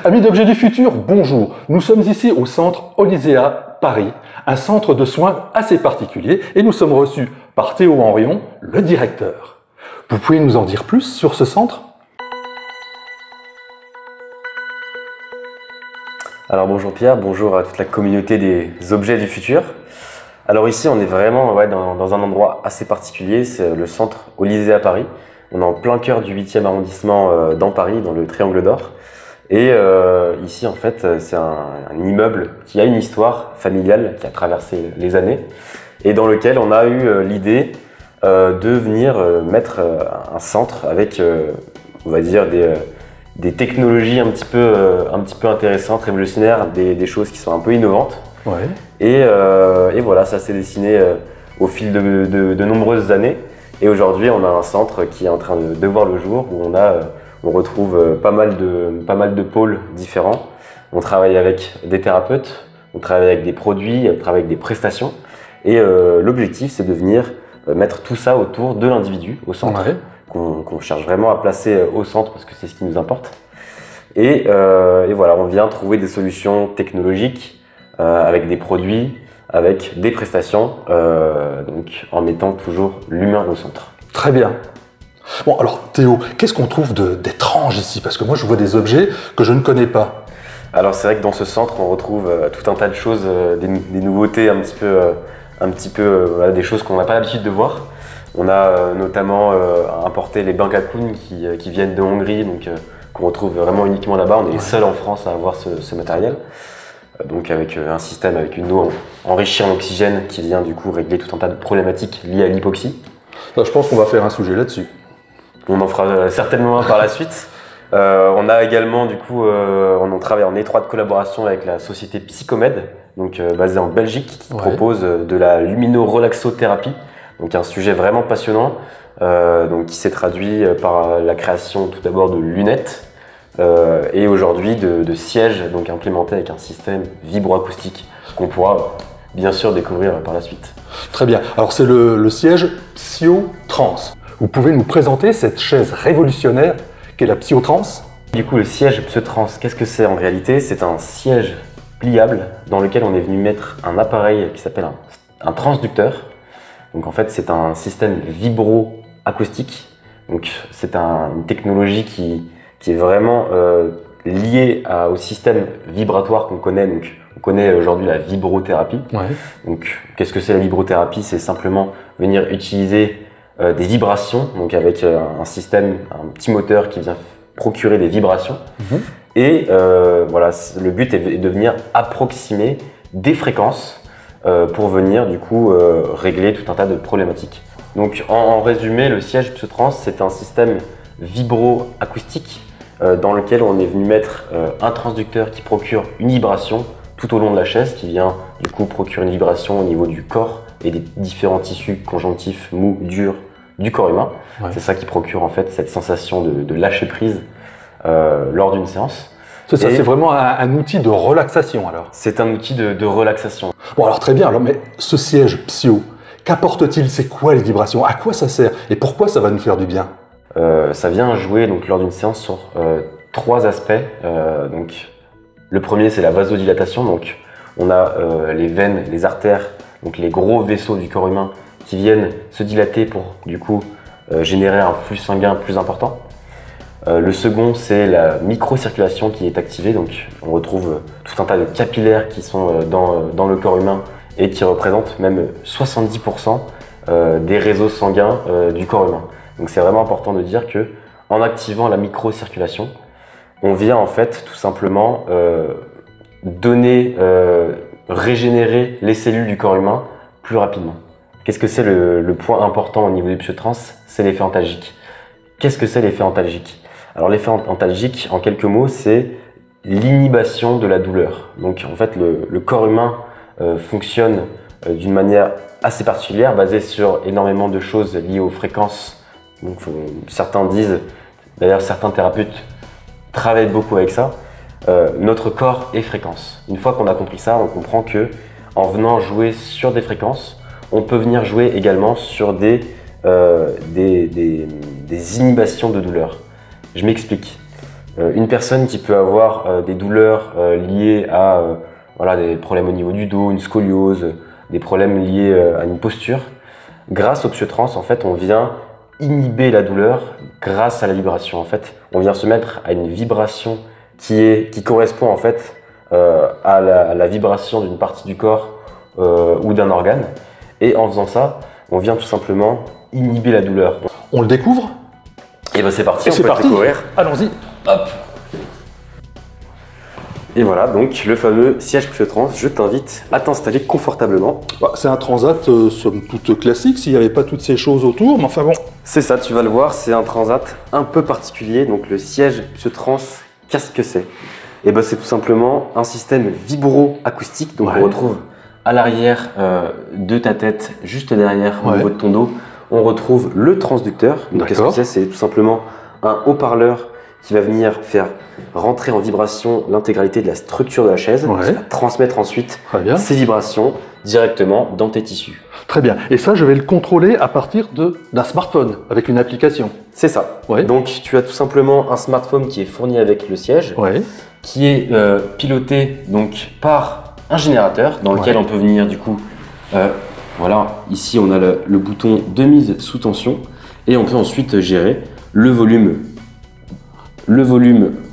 Amis d'Objets du Futur, bonjour. Nous sommes ici au centre Olyséa Paris, un centre de soins assez particulier, et nous sommes reçus par Théo Henrion, le directeur. Vous pouvez nous en dire plus sur ce centre ? Alors bonjour Pierre, bonjour à toute la communauté des Objets du Futur. Alors ici on est vraiment dans un endroit assez particulier, c'est le centre Olyséa Paris. On est en plein cœur du 8e arrondissement dans Paris, dans le Triangle d'Or. Et ici en fait c'est un immeuble qui a une histoire familiale qui a traversé les années et dans lequel on a eu l'idée de venir mettre un centre avec on va dire des technologies un petit peu intéressantes, révolutionnaires, des choses qui sont un peu innovantes. Ouais. Et voilà, ça s'est dessiné au fil de nombreuses années. Et aujourd'hui, on a un centre qui est en train de voir le jour, où on retrouve pas mal de pôles différents. On travaille avec des thérapeutes, on travaille avec des produits, on travaille avec des prestations. Et l'objectif, c'est de venir mettre tout ça autour de l'individu, au centre. Ouais. Qu'on cherche vraiment à placer au centre parce que c'est ce qui nous importe. Et voilà, on vient trouver des solutions technologiques avec des produits, avec des prestations, donc en mettant toujours l'humain au centre. Très bien. Bon, alors Théo, qu'est-ce qu'on trouve d'étrange ici? Parce que moi je vois des objets que je ne connais pas. Alors c'est vrai que dans ce centre, on retrouve tout un tas de choses, des nouveautés un petit peu voilà, des choses qu'on n'a pas l'habitude de voir. On a notamment importé les Bankakoun qui viennent de Hongrie, donc qu'on retrouve vraiment uniquement là-bas. On est les seuls en France à avoir ce matériel. Donc avec un système avec une eau enrichie en oxygène qui vient du coup régler tout un tas de problématiques liées à l'hypoxie. Je pense qu'on va faire un sujet là-dessus. On en fera certainement un par la suite. On a également du coup, on travaille en étroite collaboration avec la société Psychomed, donc basée en Belgique, qui propose de la lumino-relaxothérapie. Donc un sujet vraiment passionnant, donc qui s'est traduit par la création tout d'abord de lunettes et aujourd'hui de sièges donc implémentés avec un système vibroacoustique qu'on pourra bien sûr découvrir par la suite. Très bien. Alors c'est le siège Psyotrans. Vous pouvez nous présenter cette chaise révolutionnaire qu'est la Psyotrans? Du coup le siège Psyotrans, qu'est-ce que c'est en réalité? C'est un siège pliable dans lequel on est venu mettre un appareil qui s'appelle un transducteur. Donc en fait c'est un système vibro-acoustique, donc c'est une technologie qui est vraiment liée au système vibratoire qu'on connaît. Donc on connaît aujourd'hui la vibrothérapie. Ouais. Donc qu'est-ce que c'est la vibrothérapie? C'est simplement venir utiliser des vibrations, donc avec un système, un petit moteur qui vient procurer des vibrations. Et voilà, le but est de venir approximer des fréquences pour venir du coup régler tout un tas de problématiques. Donc en résumé, le siège Psyotrans, c'est un système vibro-acoustique dans lequel on est venu mettre un transducteur qui procure une vibration tout au long de la chaise, qui vient du coup procurer une vibration au niveau du corps et des différents tissus conjonctifs mous, durs du corps humain. Ouais. C'est ça qui procure en fait cette sensation de lâcher prise lors d'une séance. C'est vraiment un outil de relaxation alors? C'est un outil de relaxation. Bon alors très bien, alors, mais ce siège Psyo, qu'apporte-t-il? C'est quoi les vibrations? À quoi ça sert? Et pourquoi ça va nous faire du bien? Ça vient jouer donc, lors d'une séance sur 3 aspects. Donc, le premier c'est la vasodilatation, donc on a les veines, les artères, donc les gros vaisseaux du corps humain qui viennent se dilater pour du coup générer un flux sanguin plus important. Le second, c'est la microcirculation qui est activée, donc on retrouve tout un tas de capillaires qui sont dans le corps humain et qui représentent même 70% des réseaux sanguins du corps humain. Donc c'est vraiment important de dire que en activant la microcirculation, on vient en fait tout simplement régénérer les cellules du corps humain plus rapidement. Qu'est-ce que c'est le point important au niveau du Psyotrans? C'est l'effet antalgique. Qu'est-ce que c'est l'effet antalgique? Alors l'effet antalgique, en quelques mots, c'est l'inhibition de la douleur. Donc en fait, le corps humain fonctionne d'une manière assez particulière, basée sur énormément de choses liées aux fréquences. Donc certains disent, d'ailleurs certains thérapeutes travaillent beaucoup avec ça, notre corps est fréquence. Une fois qu'on a compris ça, on comprend que en venant jouer sur des fréquences, on peut venir jouer également sur des inhibitions de douleur. Je m'explique. Une personne qui peut avoir des douleurs liées à voilà, des problèmes au niveau du dos, une scoliose, des problèmes liés à une posture. Grâce au Psiotrans, en fait, on vient inhiber la douleur grâce à la vibration. En fait, on vient se mettre à une vibration qui correspond en fait à la vibration d'une partie du corps ou d'un organe. Et en faisant ça, on vient tout simplement inhiber la douleur. On le découvre? Et ben c'est parti, on peut le découvrir. Allons-y. Hop. Et voilà, donc le fameux siège Psiotrans, je t'invite à t'installer confortablement. Bah, c'est un transat somme toute classique, s'il n'y avait pas toutes ces choses autour, mais enfin bon. C'est ça, tu vas le voir, c'est un transat un peu particulier. Donc le siège Psiotrans, qu'est-ce que c'est? Et ben c'est tout simplement un système vibro-acoustique. Donc on retrouve à l'arrière de ta tête, juste derrière au niveau de ton dos, on retrouve le transducteur. Donc qu'est-ce que c'est? C'est tout simplement un haut-parleur qui va venir faire rentrer en vibration l'intégralité de la structure de la chaise, qui va transmettre ensuite ces vibrations directement dans tes tissus. Très bien. Et ça, je vais le contrôler à partir d'un smartphone, avec une application. C'est ça. Donc, tu as tout simplement un smartphone qui est fourni avec le siège, qui est piloté donc, par un générateur dans lequel on peut venir du coup, voilà, ici on a le bouton de mise sous tension et on peut ensuite gérer le volume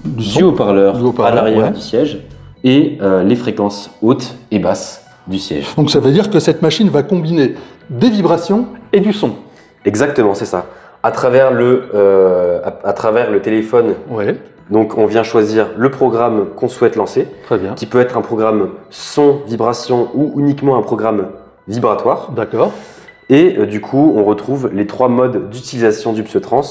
du haut-parleur à l'arrière du siège et les fréquences hautes et basses du siège. Donc ça veut dire que cette machine va combiner des vibrations et du son. Exactement, c'est ça. À travers le téléphone, donc on vient choisir le programme qu'on souhaite lancer, qui peut être un programme son, vibration ou uniquement un programme vibratoire. D'accord. Et du coup, on retrouve les 3 modes d'utilisation du Psiotrans.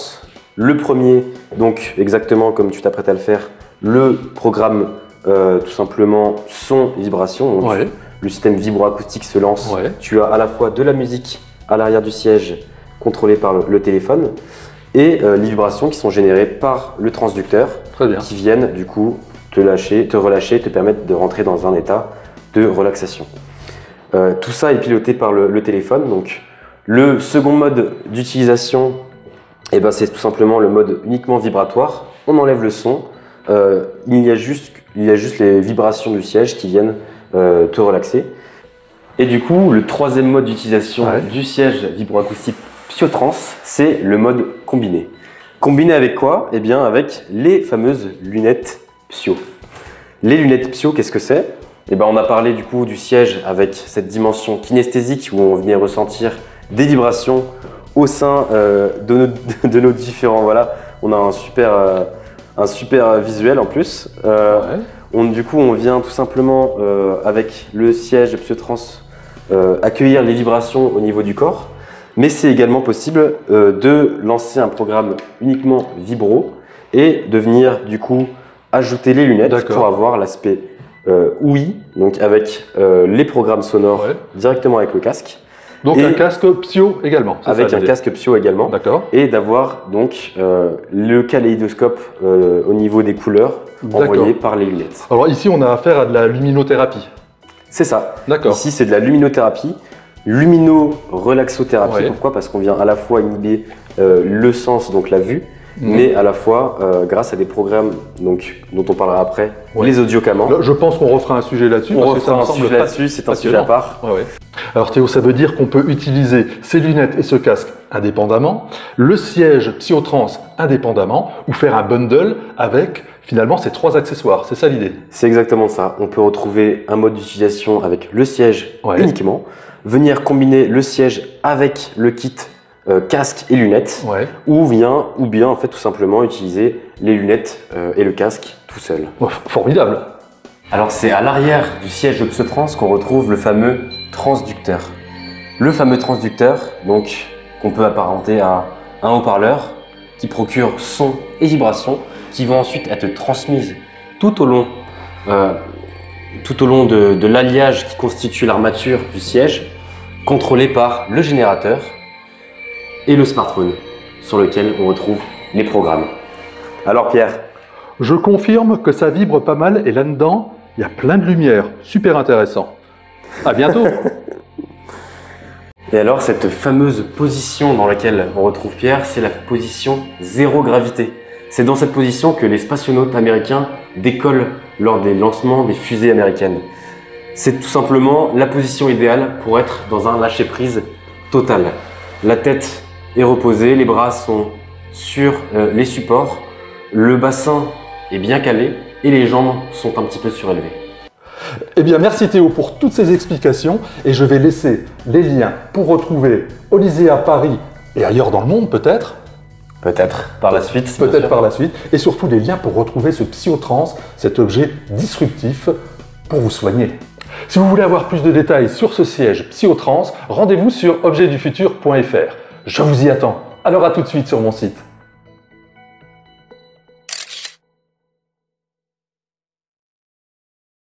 Le premier, donc exactement comme tu t'apprêtes à le faire, le programme tout simplement son et vibration. Donc, le système vibro-acoustique se lance. Tu as à la fois de la musique à l'arrière du siège contrôlée par le téléphone et les vibrations qui sont générées par le transducteur qui viennent du coup te relâcher, te permettre de rentrer dans un état de relaxation. Tout ça est piloté par le téléphone. Donc, le second mode d'utilisation, c'est tout simplement le mode uniquement vibratoire. On enlève le son. Il y a juste les vibrations du siège qui viennent te relaxer. Et du coup, le troisième mode d'utilisation du siège vibroacoustique Psiotrans, c'est le mode combiné. Combiné avec quoi? Eh bien, avec les fameuses lunettes Psio. Les lunettes Psio, qu'est-ce que c'est? Eh ben, on a parlé du coup du siège avec cette dimension kinesthésique où on venait ressentir des vibrations au sein de nos différents. Voilà, on a un super visuel en plus. Du coup, on vient tout simplement avec le siège Psiotrans accueillir les vibrations au niveau du corps, mais c'est également possible de lancer un programme uniquement vibro et de venir du coup ajouter les lunettes pour avoir l'aspect OUI, donc avec les programmes sonores directement avec le casque. Donc un casque Psio également. Avec un casque Psio également. Et d'avoir donc le kaléidoscope au niveau des couleurs envoyées par les lunettes. Alors ici, on a affaire à de la luminothérapie. C'est ça. Ici, c'est de la luminothérapie, lumino-relaxothérapie. Pourquoi? Parce qu'on vient à la fois inhiber le sens, donc la vue, mais à la fois grâce à des programmes donc, dont on parlera après, les audiocamants. Là, je pense qu'on refera un sujet là-dessus. On refera un sujet là-dessus, c'est un sujet à part. Alors Théo, ça veut dire qu'on peut utiliser ces lunettes et ce casque indépendamment, le siège Psiotrans indépendamment, ou faire un bundle avec finalement ces 3 accessoires. C'est ça l'idée? C'est exactement ça. On peut retrouver un mode d'utilisation avec le siège uniquement, venir combiner le siège avec le kit casque et lunettes, ou bien en fait tout simplement utiliser les lunettes et le casque tout seul. Formidable. Alors c'est à l'arrière du siège de Psiotrans qu'on retrouve le fameux transducteur. Le fameux transducteur, donc qu'on peut apparenter à un haut-parleur qui procure son et vibration, qui vont ensuite être transmises tout au long de l'alliage qui constitue l'armature du siège, contrôlé par le générateur et le smartphone sur lequel on retrouve les programmes. Alors Pierre? Je confirme que ça vibre pas mal et là-dedans, il y a plein de lumière. Super intéressant. À bientôt. Et alors cette fameuse position dans laquelle on retrouve Pierre, c'est la position zéro gravité. C'est dans cette position que les spationautes américains décollent lors des lancements des fusées américaines. C'est tout simplement la position idéale pour être dans un lâcher-prise total. La tête est reposée, les bras sont sur les supports, le bassin est bien calé et les jambes sont un petit peu surélevées. Eh bien, merci Théo pour toutes ces explications et je vais laisser les liens pour retrouver Olyséa Paris et ailleurs dans le monde peut-être. Peut-être par la suite. Peut-être par la suite. Et surtout les liens pour retrouver ce psyotrans, cet objet disruptif pour vous soigner. Si vous voulez avoir plus de détails sur ce siège psyotrans, rendez-vous sur objetdufutur.fr. Je vous y attends. Alors à tout de suite sur mon site.